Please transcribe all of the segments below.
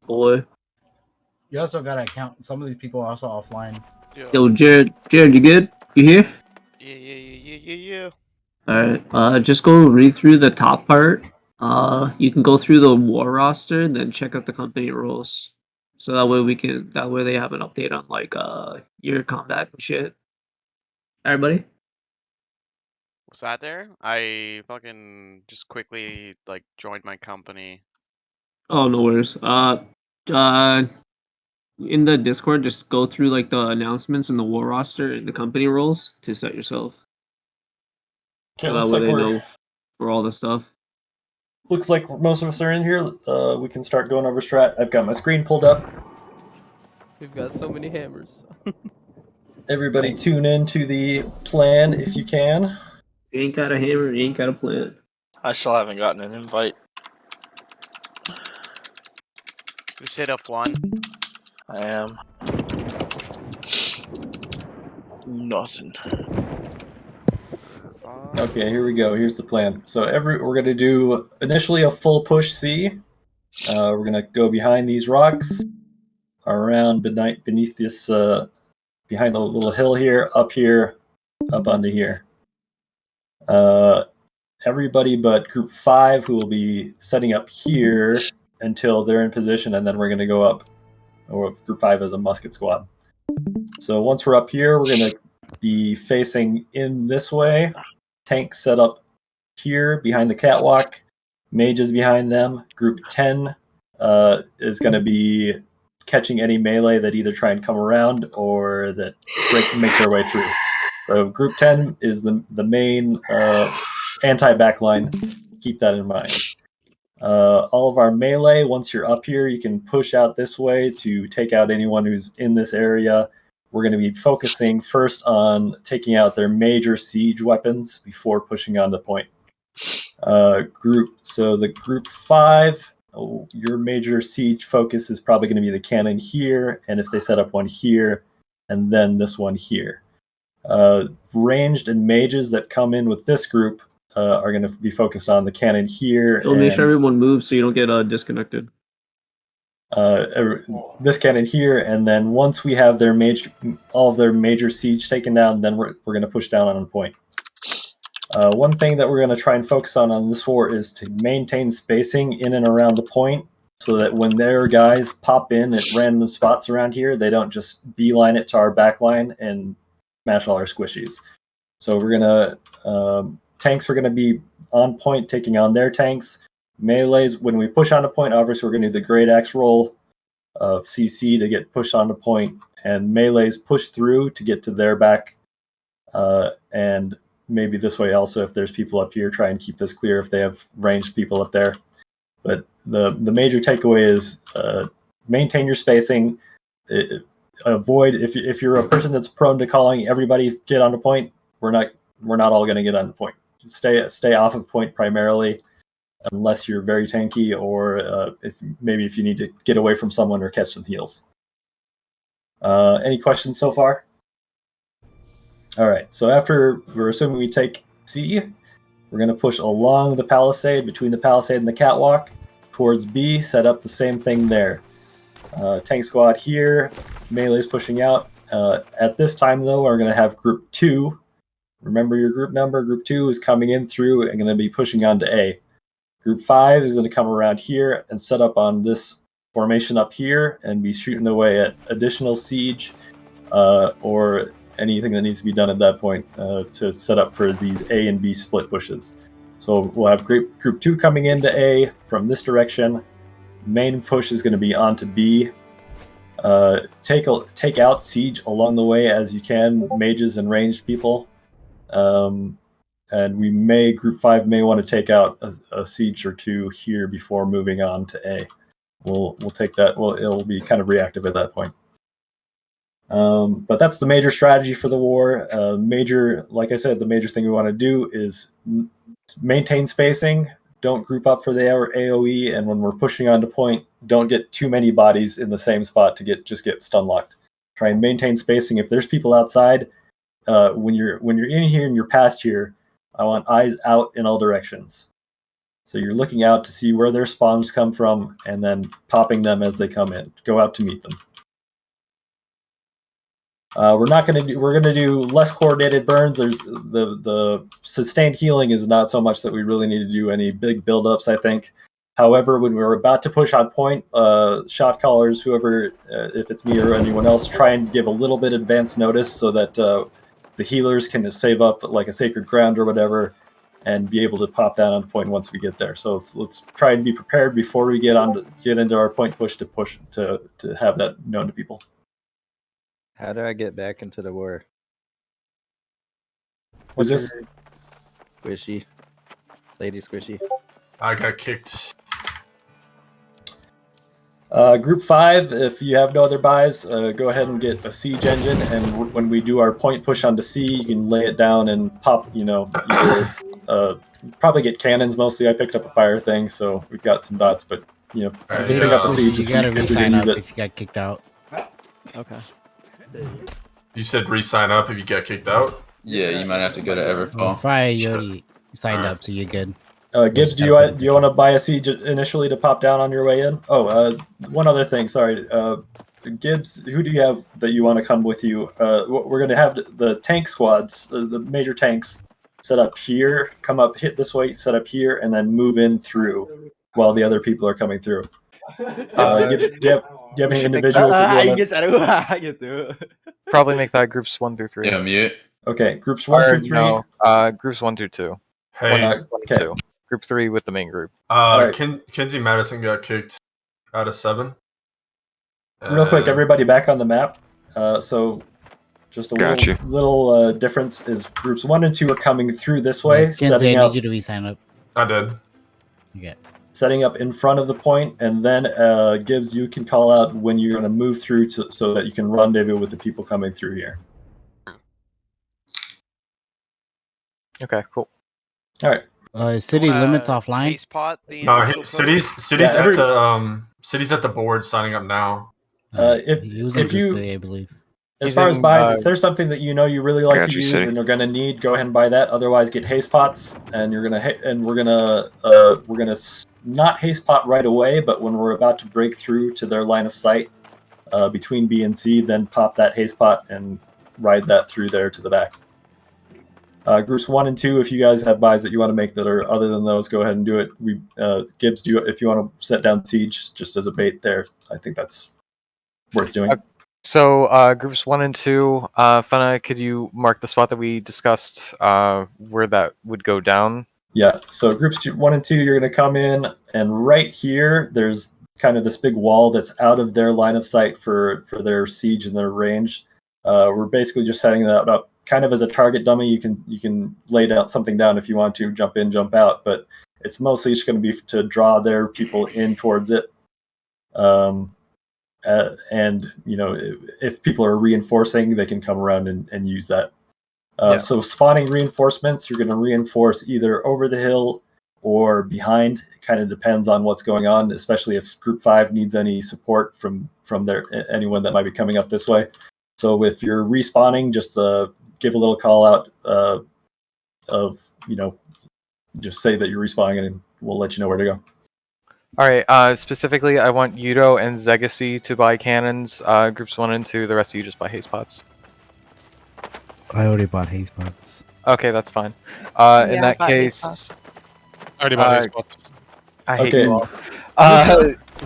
boy. You also gotta count. Some of these people are also offline. Yo, Jared, you good? You here? Yeah. Alright, just go read through the top part. You can go through the war roster and then check out the company roles. So that way they have an update on like your combat and shit. Everybody? Was that there? I fucking just quickly like joined my company. Oh, no worries. In the Discord, just go through like the announcements and the war roster and the company roles to set yourself. Okay, So that way they know for all the stuff. Looks like most of us are in here. We can start going over strat. I've got my screen pulled up. We've got so many hammers. Everybody tune in to the plan if you can. You ain't got a hammer, you ain't got a plan. I still haven't gotten an invite. You said F1. I am. Nothing. Okay, here we go. Here's the plan. So we're gonna do initially a full push C. We're gonna go behind these rocks, around beneath this, behind the little hill here, up onto here. Everybody but Group 5, who will be setting up here until they're in position, and then we're gonna go up. Or Group 5 as a musket squad. So once we're up here, we're gonna be facing in this way. Tanks set up here behind the catwalk. Mages behind them. Group 10 is going to be catching any melee that either try and come around or that make their way through. So Group 10 is the main anti-backline. Keep that in mind. All of our melee, once you're up here, you can push out this way to take out anyone who's in this area. We're going to be focusing first on taking out their major siege weapons before pushing on the point. So the Group 5, your major siege focus is probably going to be the cannon here, and if they set up one here, and then this one here. Ranged and mages that come in with this group are going to be focused on the cannon here. So make sure everyone moves so you don't get disconnected. This cannon here, and then once we have all of their major siege taken down, then we're going to push down on a point. One thing that we're going to try and focus on this war is to maintain spacing in and around the point, so that when their guys pop in at random spots around here, they don't just beeline it to our back line and smash all our squishies. So we're going to tanks are going to be on point taking on their tanks. Melees, when we push on a point, obviously we're going to do the great axe roll of CC to get pushed on a point, and melees push through to get to their back. And maybe this way also, if there's people up here, try and keep this clear if they have ranged people up there. But the major takeaway is maintain your spacing. Avoid, if you're a person that's prone to calling everybody get on the point, we're not all going to get on the point. Stay off of point primarily, unless you're very tanky, or if you need to get away from someone or catch some heals. Any questions so far? All right, so after we're assuming we take C, we're going to push along the palisade, between the palisade and the catwalk, towards B, set up the same thing there. Tank squad here, melee's pushing out. At this time, though, we're going to have Group 2. Remember your group number. Group 2 is coming in through and going to be pushing on to A. Group 5 is going to come around here and set up on this formation up here and be shooting away at additional siege or anything that needs to be done at that point to set up for these A and B split pushes. So we'll have Group 2 coming into A from this direction. Main push is going to be onto B. Take out siege along the way as you can, mages and ranged people. And Group 5 may want to take out a siege or two here before moving on to A. We'll take that. It'll be kind of reactive at that point. But that's the major strategy for the war. Like I said, the major thing we want to do is maintain spacing. Don't group up for the AoE, and when we're pushing on to point, don't get too many bodies in the same spot to get stun locked. Try and maintain spacing. If there's people outside, when you're in here and you're past here, I want eyes out in all directions. So you're looking out to see where their spawns come from, and then popping them as they come in. Go out to meet them. We're gonna do less coordinated burns. There's the sustained healing is not so much that we really need to do any big buildups, I think. However, when we're about to push on point, shot callers, whoever, if it's me or anyone else, try and give a little bit advance notice so that the healers can save up like a sacred ground or whatever, and be able to pop that on point once we get there. So let's try and be prepared before we get into our point push to have that known to people. How do I get back into the war? Who's this? Squishy. Lady Squishy. I got kicked. Group 5, if you have no other buys, go ahead and get a siege engine, and when we do our point push onto C, you can lay it down and pop, either, probably get cannons mostly. I picked up a fire thing, so we've got some dots, but, pick up the siege You gotta re-sign up if you got kicked out. Okay. You said re-sign up if you get kicked out? Yeah, you might have to go to Everfall. Fire, you already signed up, so you're good. Gibbs, do you want to buy a siege initially to pop down on your way in? Oh, one other thing. Sorry, Gibbs, who do you have that you want to come with you? We're going to have the tank squads, the major tanks, set up here. Come up, hit this way, set up here, and then move in through while the other people are coming through. Gibbs, do you have any individuals that you want to... Probably make that groups 1 through 3. Yeah, mute. Okay, groups 1 through 3. No, groups 1 through 2. Hey, 1 and 2. Group 3 with the main group. Right. Kinsey Madison got kicked out of 7. Real quick, everybody back on the map. So just a little difference is groups 1 and 2 are coming through this way. Kenzie, I need you to re-sign up. I did. Okay. Setting up in front of the point, and then Gibbs, you can call out when you're going to move through so that you can rendezvous with the people coming through here. Okay, cool. All right. City limits offline. No, city's at the board signing up now. If you, I believe. As far as buys, if there's something that you really like to use and you're gonna need, go ahead and buy that. Otherwise, get haste pots, and we're gonna not haste pot right away, but when we're about to break through to their line of sight between B and C, then pop that haste pot and ride that through there to the back. Groups 1 and 2, if you guys have buys that you want to make that are other than those, go ahead and do it. Gibbs, if you want to set down siege just as a bait there, I think that's worth doing. So groups 1 and 2, Fana, could you mark the spot that we discussed where that would go down? Yeah, so groups 1 and 2, you're going to come in, and right here, there's kind of this big wall that's out of their line of sight for their siege and their range. We're basically just setting that up kind of as a target dummy. You can lay down something down if you want to, jump in, jump out, but it's mostly just going to be to draw their people in towards it. And if people are reinforcing, they can come around and use that. So spawning reinforcements, you're going to reinforce either over the hill or behind. It kind of depends on what's going on, especially if Group 5 needs any support from anyone that might be coming up this way. So if you're respawning, just give a little call out of just say that you're respawning, and we'll let you know where to go. All right. Specifically, I want Yudo and Zegacy to buy cannons. Groups 1 and 2, the rest of you just buy haste pots. I already bought haste pots. Okay, that's fine. In that case, I already bought haste pots. I hate you all.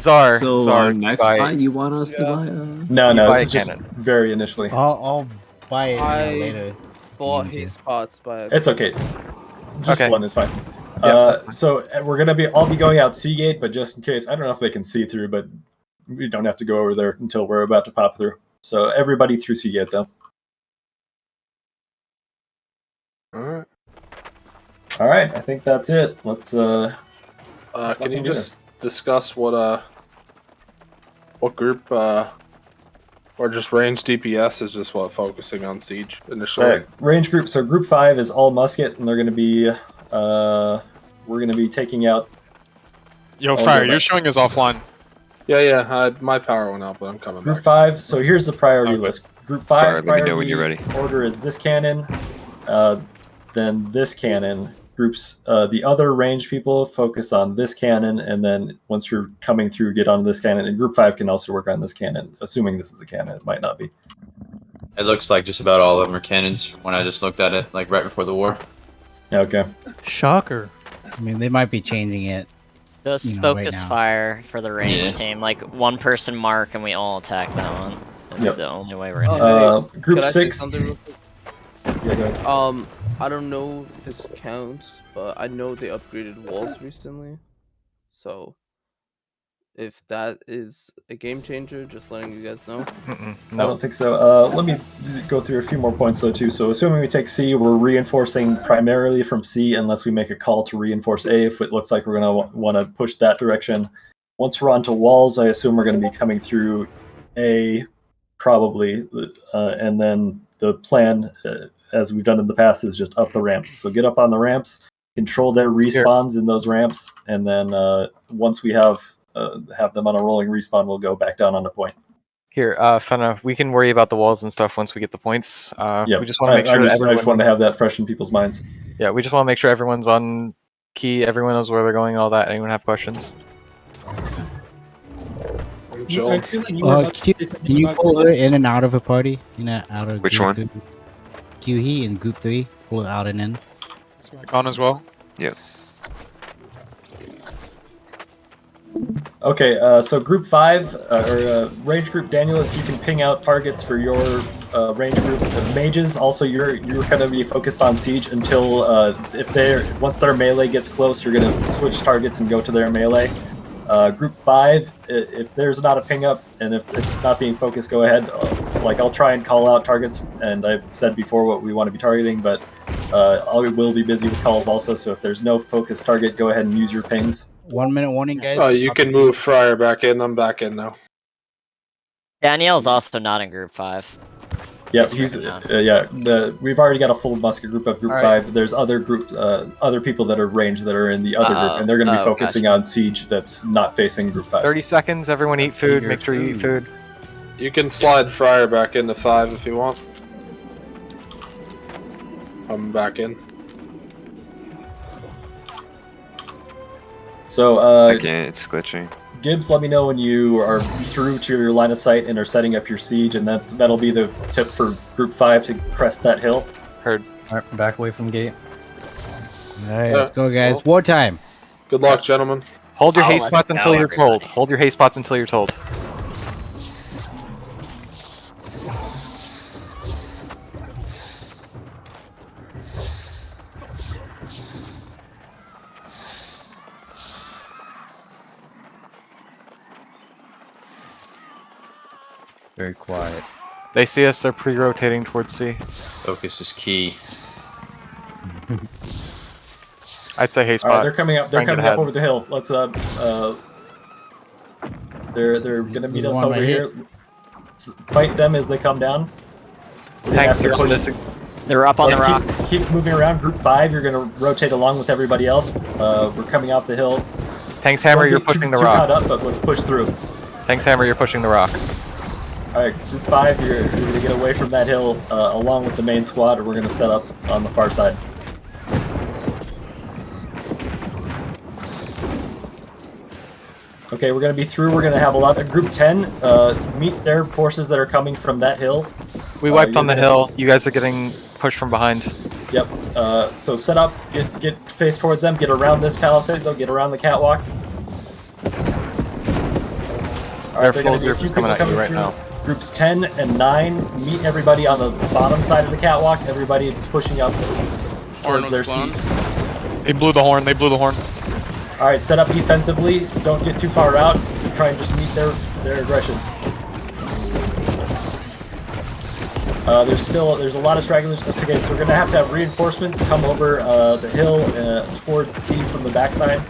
Zar. So Zar, next spot you want us to buy? No, buy this is just very initially. I'll buy it later. Bought haste pots, but It's okay. Just one is fine. So I'll be going out Seagate, but just in case, I don't know if they can see through, but we don't have to go over there until we're about to pop through. So everybody through Seagate though. All right. I think that's it. Let's. Can you just discuss what group or just range DPS is just what focusing on siege initially? Range group. So group 5 is all musket, and they're going to be. We're going to be taking out. Yo, Fire, you're showing us offline. Yeah. My power went out, but I'm coming Group back. 5. So here's the priority list. Group 5. Let me know when you're ready. Order is this cannon, then this cannon. groups, the other range people focus on this cannon, and then once you're coming through, get onto this cannon. And group 5 can also work on this cannon, assuming this is a cannon. It might not be. It looks like just about all of them are cannons when I just looked at it, like right before the war. Okay. Shocker. I mean, they might be changing it. Just right focus now. fire for the range Yeah. team. Like one person mark and we all attack that one. That's Yep. the only way we're gonna do it. Group Could I say 6. something real quick? Yeah, go ahead. I don't know if this counts, but I know they upgraded walls recently. So, if that is a game changer, just letting you guys know. I don't think so. Let me go through a few more points though too. So assuming we take C, we're reinforcing primarily from C unless we make a call to reinforce A if it looks like we're going to want to push that direction. Once we're onto walls, I assume we're going to be coming through A probably, and then the plan, as we've done in the past, is just up the ramps. So get up on the ramps, control their respawns in those ramps, and then once we have them on a rolling respawn, we'll go back down on the point. Here, Fenna, we can worry about the walls and stuff once we get the points. Yeah, we just want to make sure I that just everyone... wanted to have that fresh in people's minds. Yeah, we just want to make sure everyone's on key, everyone knows where they're going, all that. Anyone have questions? Joel. Can you pull it in and out of a party? Out of Which group one? QE in group 3. Pull it out and in. Is Mike on as well? Yep. Okay, so group 5, or range group, Daniel, if you can ping out targets for your range group. The mages, also you're going to be focused on siege until once their melee gets close, you're going to switch targets and go to their melee. Group 5, if there's not a ping up and if it's not being focused, go ahead. I'll try and call out targets, and I've said before what we want to be targeting, but I will be busy with calls also, so if there's no focused target, go ahead and use your pings. 1 minute warning, guys. You can move Fryer back in. I'm back in now. Danielle's also not in group 5. Yeah, we've already got a full musket group of group 5. There's other groups, other people that are ranged that are in the other group, and they're going to be focusing on siege that's not facing group 5. 30 seconds, everyone eat food, make sure you eat food. You can slide Fryer back into 5 if you want. I'm back in. So, again, it's glitching. Gibbs, let me know when you are through to your line of sight and are setting up your siege, and that'll be the tip for group 5 to crest that hill. Heard. Alright, back away from gate. Alright, let's go, guys. Wartime. Good luck, gentlemen. Hold your haste let's spots go, until you're everybody. told. Hold your haste spots until you're told. Very quiet. They see us, they're pre-rotating towards C. Focus is key. I'd say haste All right, spot. they're coming up. They're Try and get coming up ahead. over the hill. Let's they're gonna meet us over here. Fight them as they come down. Tanks are pushing. They're up on the rock. Keep moving around. Group 5, you're gonna rotate along with everybody else. We're coming off the hill. Tanks Hammer, Don't you're get pushing the too rock. caught up, but let's push through. Tanks Hammer, you're pushing the rock. Alright, group 5, you're gonna get away from that hill along with the main squad, or we're gonna set up on the far side. Okay, we're gonna be through. We're gonna have a lot of group 10 meet their forces that are coming from that hill. We wiped on the hill. You guys are getting pushed from behind. Yep. So set up, get face towards them, get around this palisade, though, get around the catwalk. Their full group is coming at you right now. Groups 10 and 9 meet everybody on the bottom side of the catwalk. Everybody is pushing up towards their seat. They blew the horn. They blew the horn. All right, set up defensively. Don't get too far out. Try and just meet their aggression. There's a lot of stragglers. Okay, so we're gonna have to have reinforcements come over the hill towards C from the backside.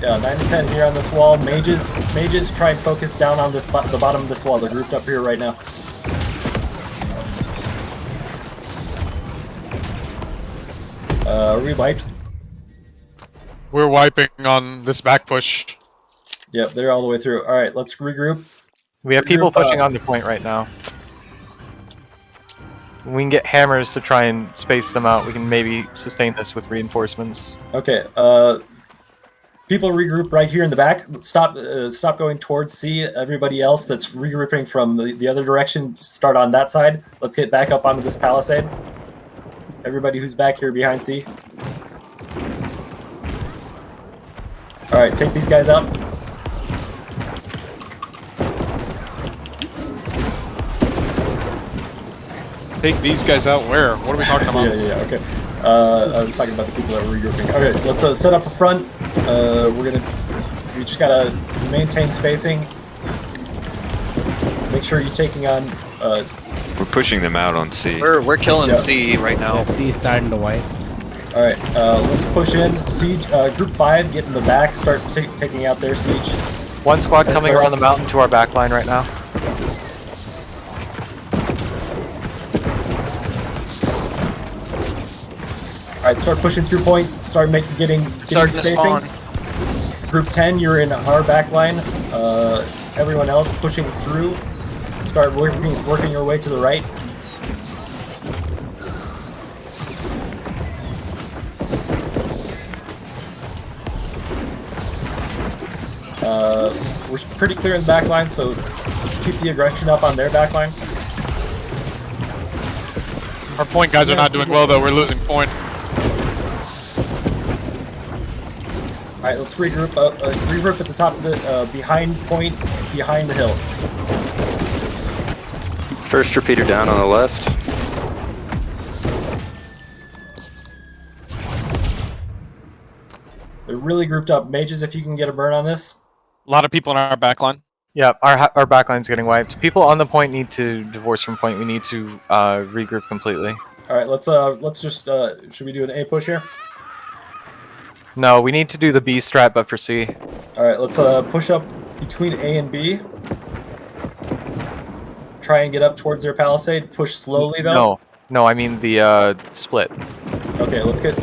Yeah, 9 to 10 here on this wall. Mages, try and focus down on this the bottom of this wall. They're grouped up here right now. Are we wiped? We're wiping on this back push. Yep, they're all the way through. All right, let's regroup. We have people Group, pushing on the point right now. We can get hammers to try and space them out. We can maybe sustain this with reinforcements. Okay. People regroup right here in the back. Stop going towards C. Everybody else that's regrouping from the other direction, start on that side. Let's get back up onto this palisade. Everybody who's back here behind C. All right, take these guys out. Take these guys out where? What are we talking about? Yeah, okay. I was talking about the people that were regrouping. Okay, let's set up a front. We just gotta maintain spacing. Make sure you're taking on. We're pushing them out on C. We're killing C right now. Yeah, C starting to wipe. All right, let's push in. Siege, Group 5, get in the back. Start taking out their siege. One squad coming around the mountain to our back line right now. All right, start pushing through point. Start getting spacing. Group 10, you're in our back line. Everyone else pushing through. Start working your way to the right. We're pretty clear in the back line, so keep the aggression up on their back line. Our point guys are not doing well though. We're losing point. All right, let's regroup. Regroup at the top of the behind point, behind the hill. First repeater down on the left. They're really grouped up. Mages, if you can get a burn on this. A lot of people in our backline. Yeah, our backline's getting wiped. People on the point need to divorce from point. We need to regroup completely. All right, let's just should we do an A push here? No, we need to do the B strat, but for C. All right, let's push up between A and B. Try and get up towards their palisade. Push slowly though. No, I mean the split. Okay, let's get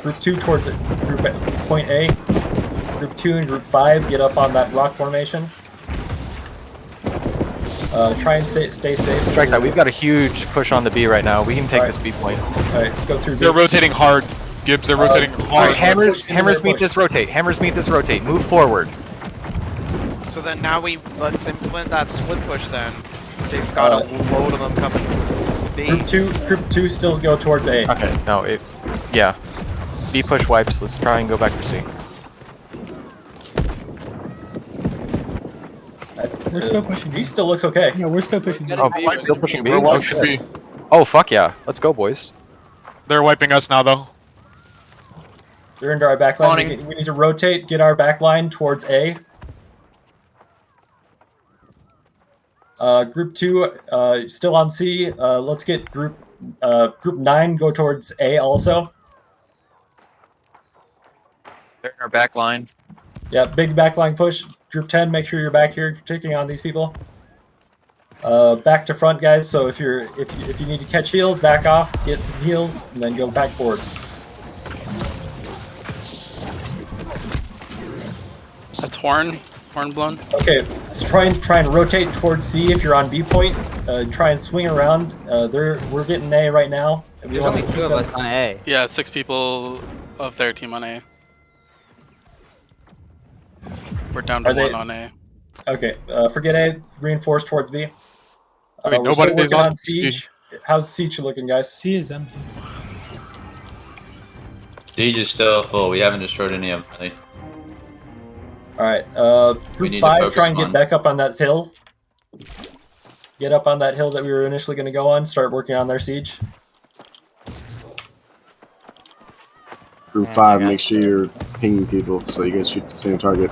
Group 2 towards Group Point A. Group 2 and Group 5 get up on that rock formation. Try and stay safe. Strike that. We've got a huge push on the B right now. We can take this B point. All right, let's go through B. They're rotating hard. Gibbs, they're rotating hard. All right, hammers meet this rotate. Hammers meet this rotate. Move forward. So then now let's implement that split push then. They've got a load of them coming. B. Group 2 still go towards A. Okay, no, yeah. B push wipes. Let's try and go back to C. We're still pushing B. Still looks okay. Yeah, we're still pushing B. Oh, still pushing B? We're Oh, wiping shit. B. Oh, fuck yeah. Let's go, boys. They're wiping us now though. They're into our back line. We need to rotate, get our back line towards A. Group 2 still on C. Let's get Group 9 go towards A also. They're in our back line. Yeah, big backline push. Group 10, make sure you're back here taking on these people. Back to front, guys. So if you need to catch heals, back off, get some heals, and then go back forward. That's horn blown. Okay, let's try and rotate towards C if you're on B point. Try and swing around. We're getting A right now. There's only 2 of us on A. Yeah, 6 people of their team on A. We're down to 1 on A. Okay, forget A. Reinforce towards B. Wait, we're still nobody is working on Siege. How's Siege looking, guys? C is empty. Siege is still full. We haven't destroyed any of them. Really. All right, We Group need to 5, focus try and get on- back up on that hill. Get up on that hill that we were initially going to go on. Start working on their siege. Group 5, make sure you're pinging people so you guys shoot the same target.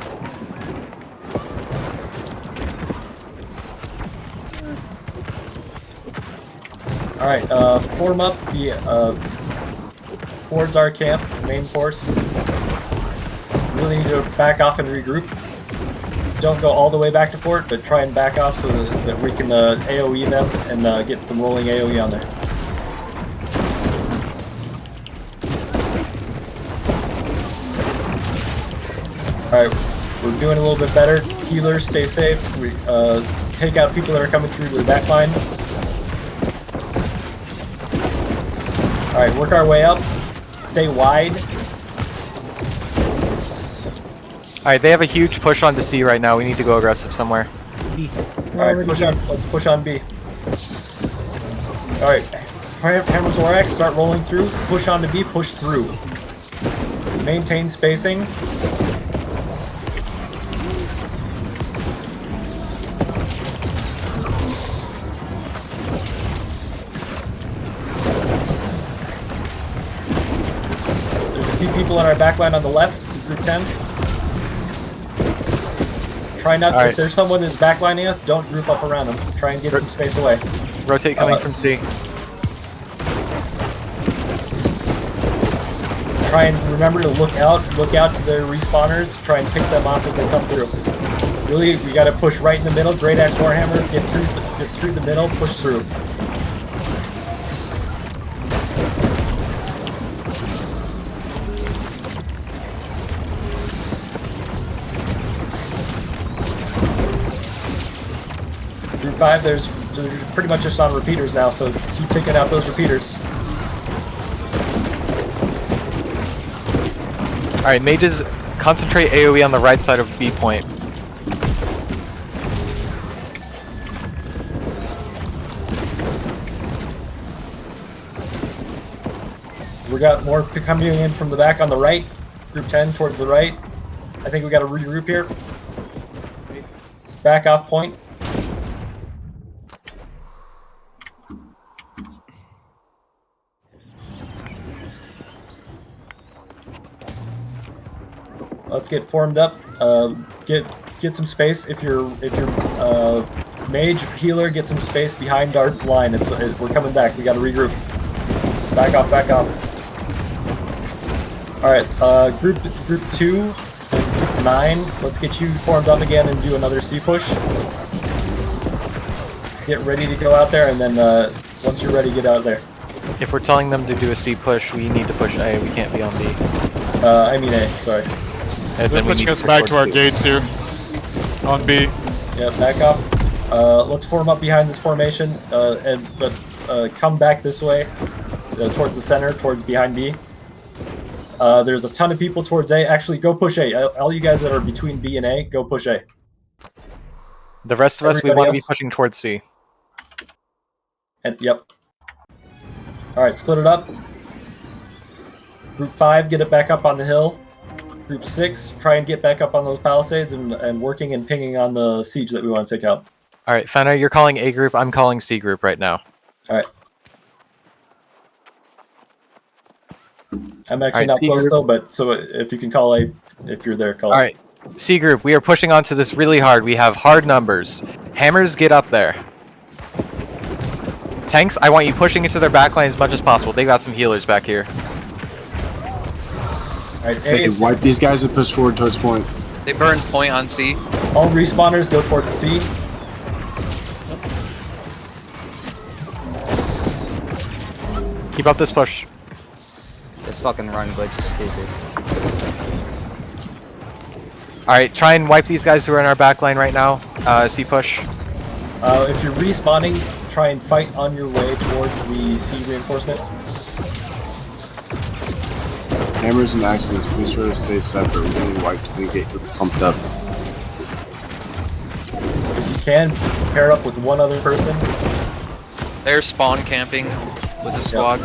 All right, form up towards our camp, main force. Really need to back off and regroup. Don't go all the way back to fort, but try and back off so that we can AoE them and get some rolling AoE on there. All right, we're doing a little bit better. Healers, stay safe. take out people that are coming through to the back line. Alright, work our way up. Stay wide. Alright, they have a huge push on to C right now. We need to go aggressive somewhere. Alright, push on. Let's push on B. Alright, Hammer Zorax, start rolling through. Push on to B, push through. Maintain spacing. People on our backline on the left, group 10. Try not to, if there's someone that's backlining us, don't group up around them. Try and get some space away. Rotate coming from C. Try and remember to look out to their respawners, try and pick them off as they come through. Really, we gotta push right in the middle, Great Axe Warhammer, get through the middle, push through. Group 5, there's pretty much just on repeaters now, so keep taking out those repeaters. Alright, mages, concentrate AoE on the right side of B point. We got more coming in from the back on the right. Group 10 towards the right. I think we got to regroup here. Back off point. Let's get formed up. Get some space. If you're mage healer, get some space behind our line. We're coming back. We got to regroup. Back off. Back off. All right. Group 2 and group 9. Let's get you formed up again and do another C push. Get ready to go out there, and then once you're ready, get out there. If we're telling them to do a C push, we need to push A. We can't be on B. I mean A. Sorry. They're pushing us back to our gates here. On B. Yeah, back off. Let's form up behind this formation, but come back this way, towards the center, towards behind B. There's a ton of people towards A. Actually, go push A. All you guys that are between B and A, go push A. The rest of us, we want to be pushing towards C. And yep. All right, split it up. Group 5, get it back up on the hill. Group 6, try and get back up on those palisades and working and pinging on the siege that we want to take out. All right, Fenner, you're calling A group. I'm calling C group right now. All right. I'm actually not close though, but so if you can call A, if you're there, call A. All right, C group, we are pushing onto this really hard. We have hard numbers. Hammers, get up there. Tanks, I want you pushing into their backline as much as possible. They got some healers back here. Alright, hey, wipe these guys and push forward towards point. They burned point on C. All respawners go towards C. Keep up this push. This fucking run glitch is stupid. Alright, try and wipe these guys who are in our backline right now. C push. If you're respawning, try and fight on your way towards the C reinforcement. Hammers and axes, please try to stay separate. We're getting wiped and get pumped up. If you can, pair up with one other person. They're spawn camping with the squad.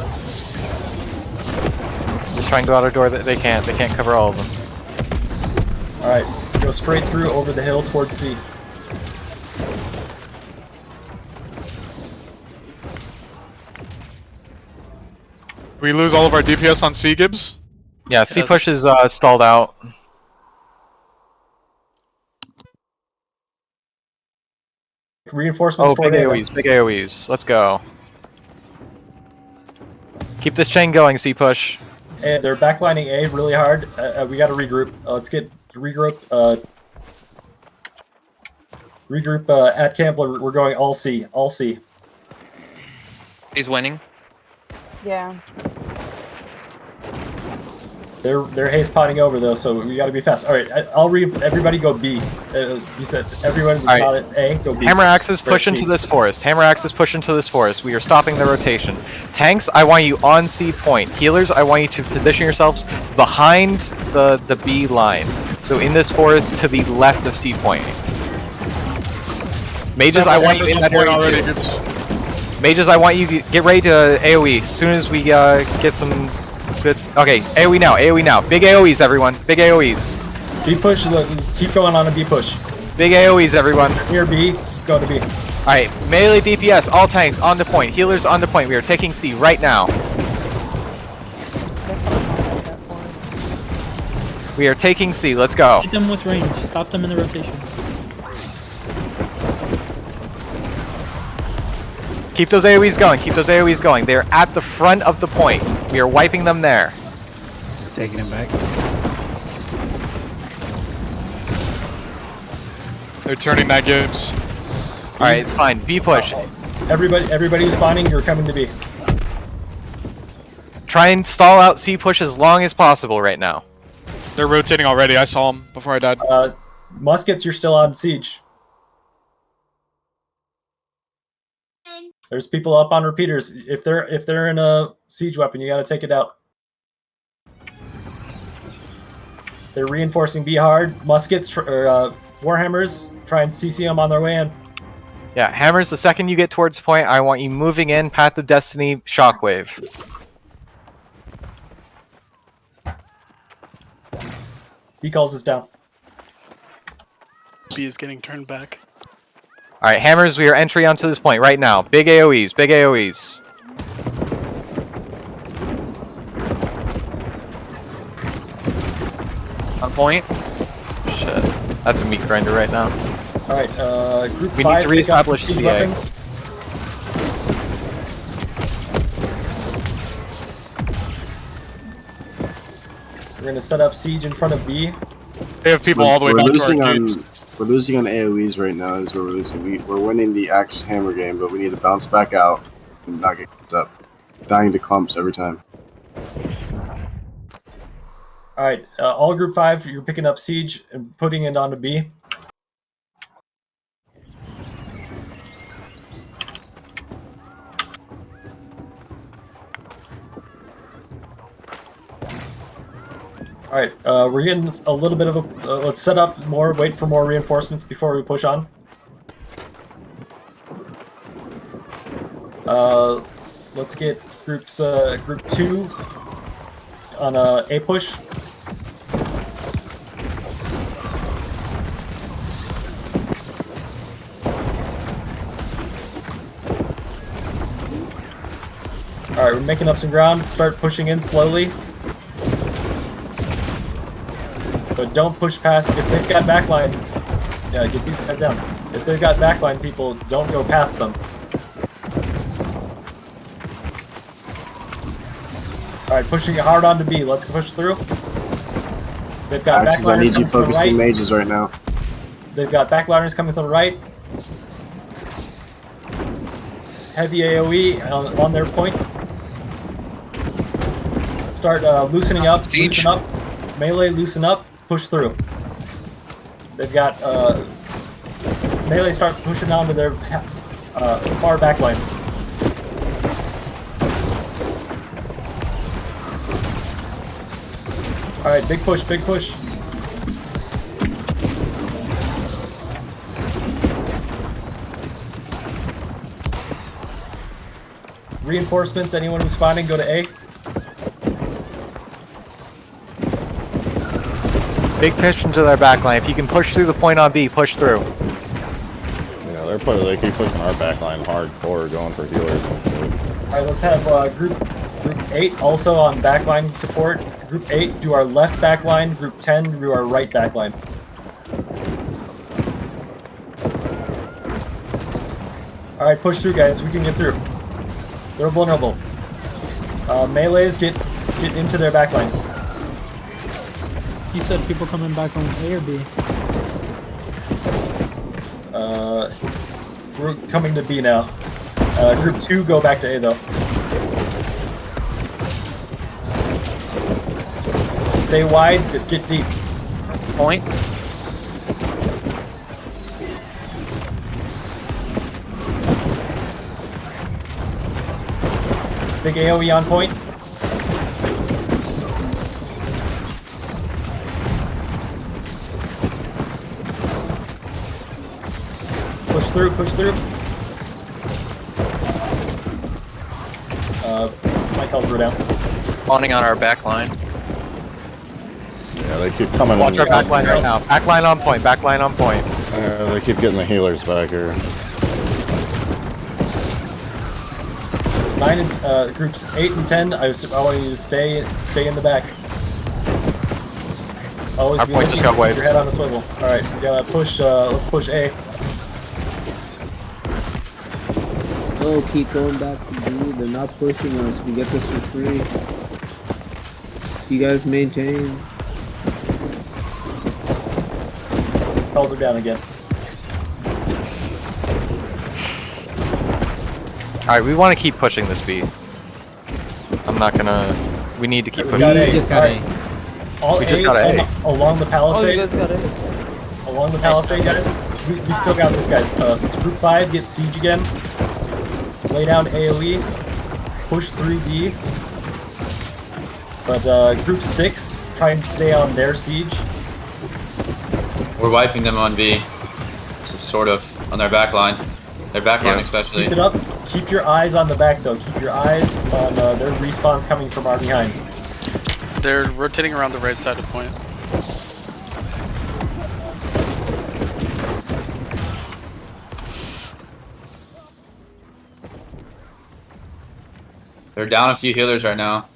Just try and go out a door that they can't. They can't cover all of them. Alright, go straight through over the hill towards C. We lose all of our DPS on C, Gibbs? Yeah, C push is stalled out. Reinforcements. Oh, big AoEs, big AoEs. Let's go. Keep this chain going, C push. And they're backlining A really hard. We got to regroup. Let's get regroup. Regroup at camp. We're going all C. All C. He's winning. Yeah. They're haste potting over though, so we got to be fast. All right, everybody go B. You said everyone that's not at A, go B. Hammer axes push into this forest. Hammer axes push into this forest. We are stopping the rotation. Tanks, I want you on C point. Healers, I want you to position yourselves behind the B line. So in this forest to the left of C point. Mages, I want you in that area already. Mages, I want you to get ready to AoE. As soon as we get some good... Okay, AoE now, AoE now. Big AoEs, everyone. Big AoEs. B push, let's keep going on a B push. Big AoEs, everyone. Near B, go to B. Alright, melee DPS, all tanks on the point. Healers on the point. We are taking C right now. We are taking C, let's go. Hit them with range. Stop them in the rotation. Keep those AoEs going, keep those AoEs going. They're at the front of the point. We are wiping them there. Taking him back. They're turning that Gibbs. Alright, it's fine. B push. Everybody who's spawning, you're coming to B. Try and stall out C push as long as possible right now. They're rotating already. I saw them before I died. Muskets, you're still on siege. There's people up on repeaters. If they're in a siege weapon, you gotta take it out. They're reinforcing B hard. Muskets or warhammers, try and CC them on their way in. Yeah, hammers, the second you get towards point, I want you moving in, Path of Destiny, Shockwave. B calls us down. B is getting turned back. Alright, hammers, we are entry onto this point right now. Big AoEs, big AoEs. On point. Shit, that's a meat grinder right now. Alright, group we 5, need to reestablish siege CA. weapons. We're gonna set up siege in front of B. They have people all the way back to our gates. We're losing on AoEs right now. Is where we're losing. We're winning the axe hammer game, but we need to bounce back out and not get clipped up. Dying to clumps every time. All right, all group 5, you're picking up siege and putting it onto B. All right, we're getting a little bit of a. Let's set up more. Wait for more reinforcements before we push on. Let's get group 2 on a push. All right, we're making up some ground. Start pushing in slowly. But don't push past. If they've got backline, yeah, get these guys down. If they've got backline people, don't go past them. Alright, pushing it hard onto B. Let's push through. They've got Axes, I backliners need you coming from the focusing right. mages right now. They've got backliners coming from the right. Heavy AoE on their point. Start loosening up. Loosen up. Melee, loosen up. Push through. They've got melee start pushing onto their far back line. Alright, big push, big push. Reinforcements, anyone who's spawning, go to A. Big push into their backline. If you can push through the point on B, push through. Yeah, they keep pushing our backline hardcore, going for healers. Alright, let's have group 8 also on backline support. Group 8 do our left backline, group 10 do our right backline. Alright, push through guys, we can get through. They're vulnerable. Melees get into their backline. You said people coming back on A or B? We're coming to B now. Group 2 go back to A though. Stay wide, but get deep. Point. Big AoE on point. Push through, push through. My calls were down. Spawning on our back line. Yeah, they keep coming. Watch our back line right now. Back line on point. Back line on point. They keep getting the healers back here. 9 and groups 8 and 10. I want you to stay in the back. Always Our be point looking, just got keep wiped. your head on the swivel. All right, we gotta push. Let's push A. Oh, keep going back to B. They're not pushing us. We get this for free. You guys maintain. Calls are down again. Alright, we want to keep pushing this B. I'm not gonna... We need to keep We pushing. got A. We just got A. All We A, just got A. along the palisade. Oh, you guys got it. Along the palisade, guys. We still got this, guys. Group 5, get siege again. Lay down AoE. Push 3B. But group 6, try and stay on their siege. We're wiping them on B. Sort of. On their back line. Their back line especially. Keep it up. Keep your eyes on the back, though. Keep your eyes on their respawns coming from our behind. They're rotating around the right side of the point. They're down a few healers right now.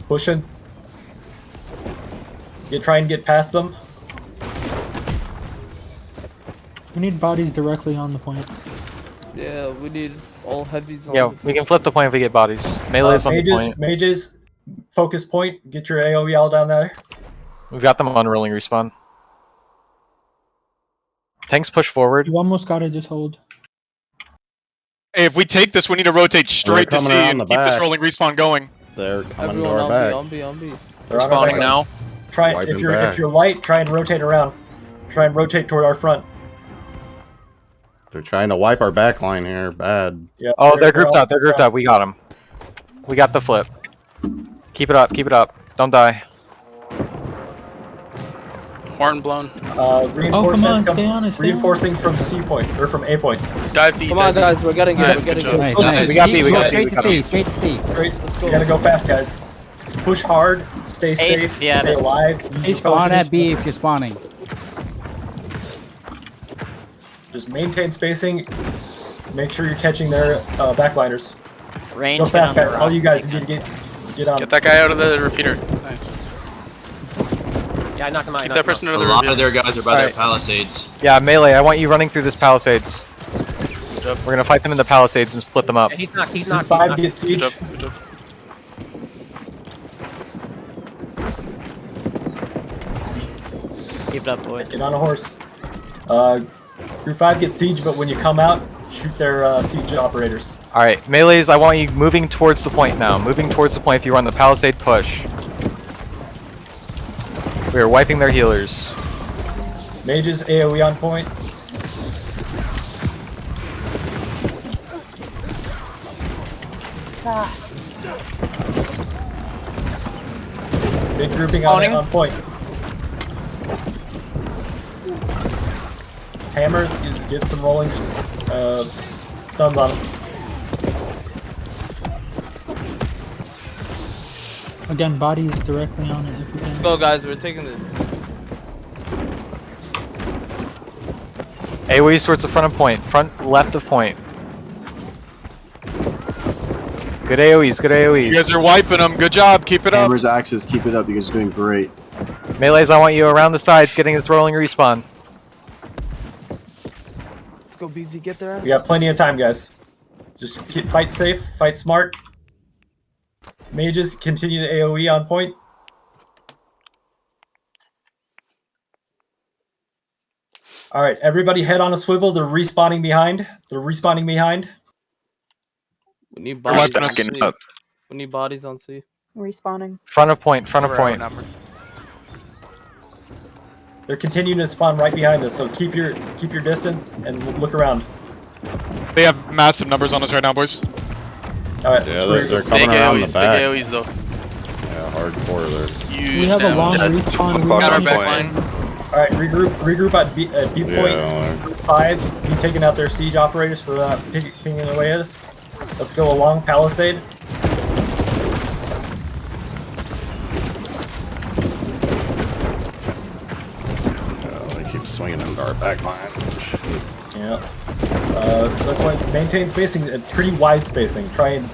Pushing. Try and get past them. We need bodies directly on the point. Yeah, we need all heavies on. Yeah, we can flip the point if we get bodies. Melee's on the point. Mages, focus point. Get your AoE all down there. We've got them on rolling respawn. Tanks push forward. You almost got it, just hold. Hey, if we take this, we need to rotate straight to C and keep this rolling respawn going. They're coming Everyone to our back. on B, on B. They're on our Spawning back. now. Try Wiping if back. you're light, try and rotate around. Try and rotate toward our front. They're trying to wipe our back line here. Bad. Yeah. Oh, they're grouped up. They're grouped up. We got them. We got the flip. Keep it up. Keep it up. Don't die. Horn blown. Reinforcements stay on it, stay reinforcing from C point or from A point. Dive B. Come on, guys, we're getting Nice, it. We're good getting job. it. Nice, nice. We got B. We got B. Straight We to got C, B. straight to C. Great. You gotta go fast, guys. Push hard. Stay safe. yeah. Stay alive. Use Hey, your spawn positives. at B if you're spawning. Just maintain spacing. Make sure you're catching their backliners. Range. Go fast, guys. All you guys need to get on. Get that guy out of the repeater. Nice. Yeah, I knocked him out. Keep that person out A of the lot repeater. of their guys are by their palisades. Yeah, Melee, I want you running through this palisades. We're gonna fight them in the palisades and split them up. Yeah, he's knocked. He's Group knocked. 5 get siege. Good job. Good job. Keep it up, boys. Get on a horse. Group 5 get siege, but when you come out, shoot their siege operators. Alright, Melees, I want you moving towards the point now. Moving towards the point if you run the palisade push. We are wiping their healers. Mages AoE on point. Big grouping on point. Hammers, get some rolling stuns on them. Again, bodies directly on it if we can. Let's go, guys. We're taking this. AoEs towards the front of point. Front left of point. Good AoEs, good AoEs. You guys are wiping them. Good job. Keep it up. Hammers, axes, keep it up. You guys are doing great. Melees, I want you around the sides getting this rolling respawn. Let's go, BZ. Get there. We got plenty of time, guys. Just fight safe, fight smart. Mages continue to AoE on point. All right, everybody head on a swivel. They're respawning behind. We need We're bodies on stacking C. up. We need bodies on C. Respawning. Front of point, front of We're point. outnumbered. They're continuing to spawn right behind us, so keep your distance and look around. They have massive numbers on us right now, boys. All right, Yeah, they're coming Big around the AoEs, back. big AoEs though. Yeah, hardcore there. Huge We have a long damage. respawn. Got our We back need- line. All right, regroup at B point. Group 5, be taking out their siege operators for pinging away at us. Let's go along Palisade. They keep swinging into our back line. Yeah. That's why maintain spacing, pretty wide spacing. Try and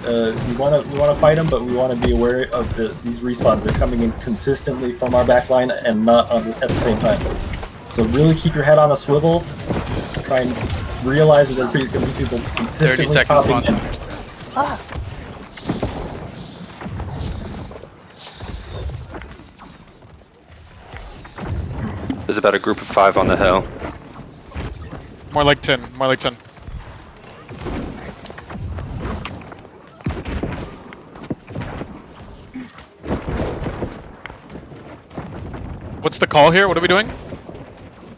we want to fight them, but we want to be aware of these respawns. They're coming in consistently from our back line and not at the same time. So really keep your head on a swivel. Try and realize that there are going to be people 30 consistently seconds popping in. spawn. Ah. There's about a group of 5 on the hill. More like 10. More like 10. What's the call here? What are we doing?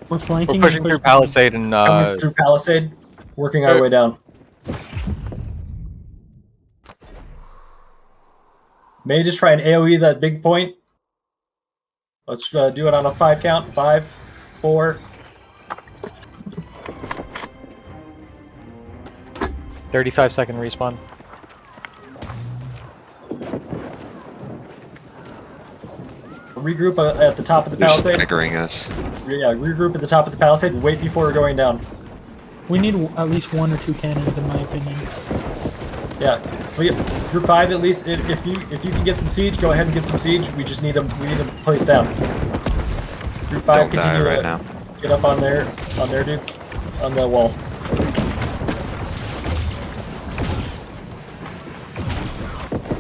We're flanking. We're pushing through Palisade and Coming through Palisade, working our way down. May just try and AoE that big point. Let's do it on a 5 count. 5, 4. 35-second respawn. Regroup at the top of the They're Palisade. staggering us. Yeah, regroup at the top of the Palisade. Wait before we're going down. We need at least 1 or 2 cannons, in my opinion. Yeah, group 5 at least. If you can get some siege, go ahead and get some siege. We just need them. We need them placed down. Group 5, Don't continue die right to now. get up on their dudes on the wall.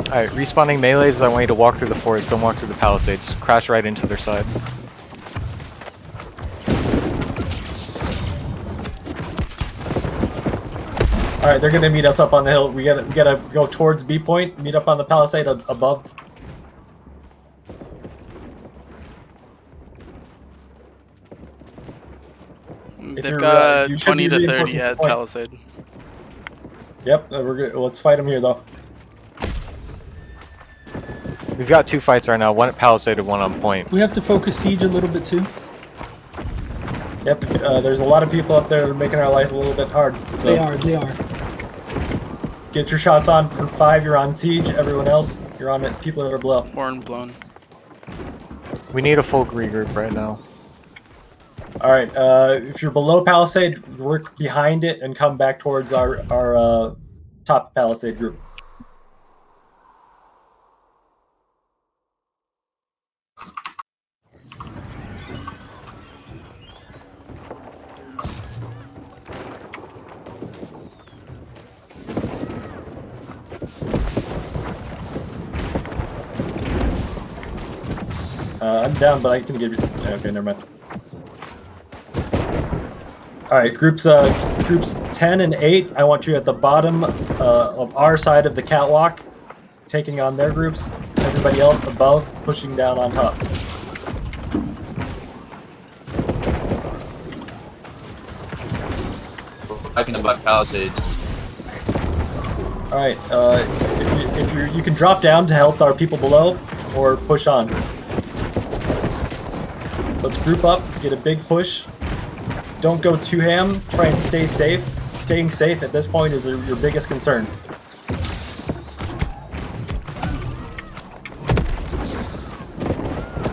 Alright, respawning melees, I want you to walk through the forest, don't walk through the palisades. Crash right into their side. Alright, they're gonna meet us up on the hill. We gotta go towards B point, meet up on the Palisade above. They've got 20 to 30 at Palisade. Yep, we're good. Let's fight them here though. We've got 2 fights right now, one at Palisade and one on point. We have to focus siege a little bit too. Yep, there's a lot of people up there that are making our life a little bit hard. So They are. get your shots on. Group 5, you're on siege. Everyone else, you're on it. People that are below. Horn blown. We need a full regroup right now. Alright, if you're below Palisade, work behind it and come back towards our top Palisade group. I'm down, but I can give you. Okay, never mind. All right, groups 10 and 8. I want you at the bottom of our side of the catwalk, taking on their groups. Everybody else above, pushing down on top. I can about Palisades. All right, if you can drop down to help our people below, or push on. Let's group up, get a big push. Don't go too ham. Try and stay safe. Staying safe at this point is your biggest concern.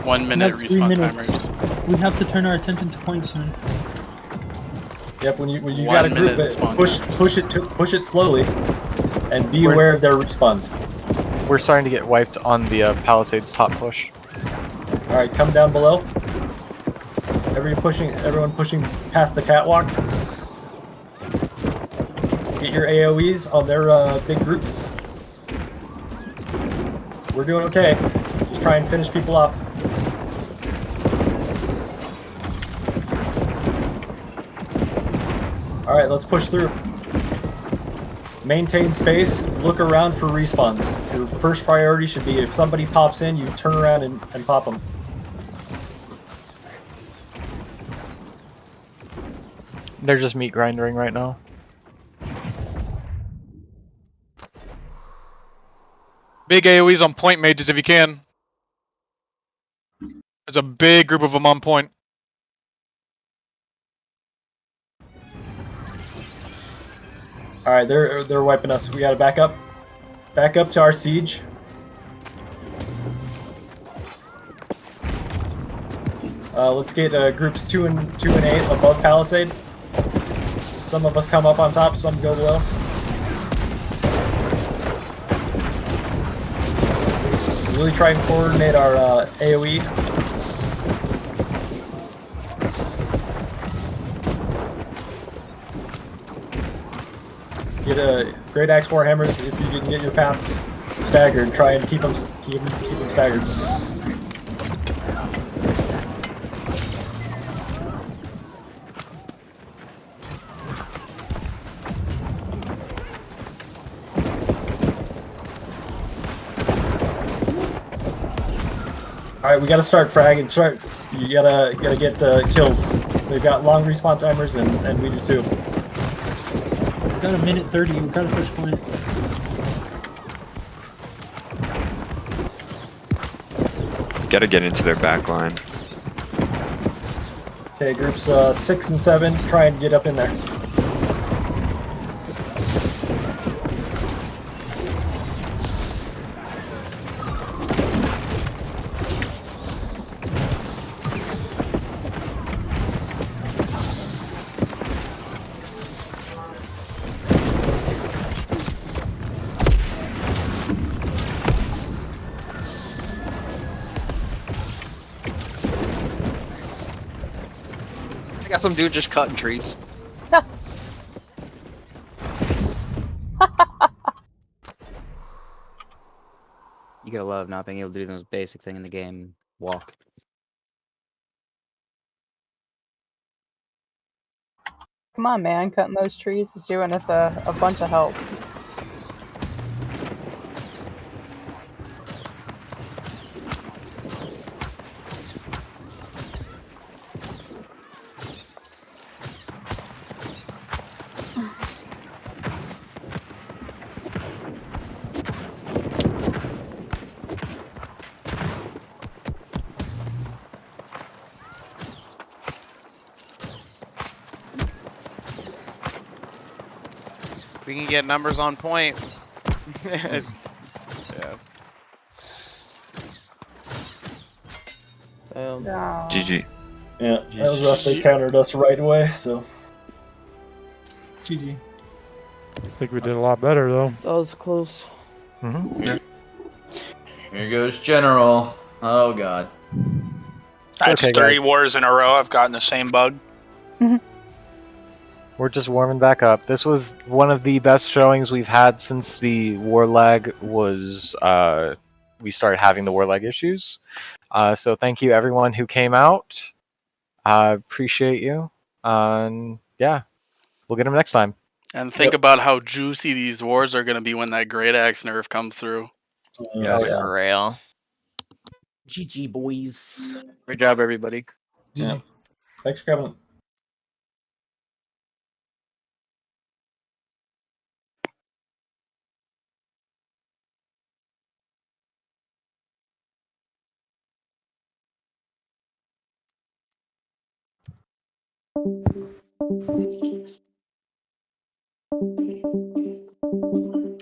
One minute We have 3 respawn minutes. timers. We have to turn our attention to point soon. Yep, when you 1 got to group minute it, spawn push it slowly, and be aware of their respawns. We're starting to get wiped on the Palisades top push. All right, come down below. Everyone pushing past the catwalk. Get your AoEs on their big groups. We're doing okay. Just try and finish people off. All right, let's push through. Maintain space. Look around for respawns. Your first priority should be if somebody pops in, you turn around and pop them. They're just meat grinding right now. Big AoEs on point, mages, if you can. There's a big group of them on point. All right, they're wiping us. We gotta back up to our siege. Let's get groups 2 and 8 above Palisade. Some of us come up on top, some go below. Really try and coordinate our AoE. Get a Great Axe Warhammers if you can get your paths staggered. Try and keep them staggered. All right, we gotta start fragging. You gotta get kills. They've got long respawn timers, and we do too. We got a minute 30. We gotta push point. Gotta get into their back line. Okay, groups 6 and 7, try and get up in there. I got some dude just cutting trees. You gotta love not being able to do the most basic thing in the game, walk. Come on, man. Cutting those trees is doing us a bunch of help. We can get numbers on point. Yeah. GG. Yeah, that was rough. They countered us right away, so. GG. I think we did a lot better though. That was close. Here goes General. Oh god. That's Okay, 3 guys. wars in a row. I've gotten the same bug. We're just warming back up. This was one of the best showings we've had since the war lag was we started having the war lag issues. So thank you everyone who came out. Appreciate you. And yeah, we'll get them next time. And think about how juicy these wars are going to be when that Great Axe nerf comes through. Yeah, for real. GG, boys. Great job, everybody. Yeah. Thanks for coming.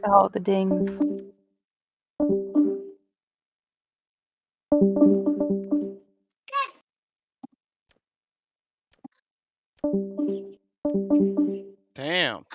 Oh, the dings. Damn.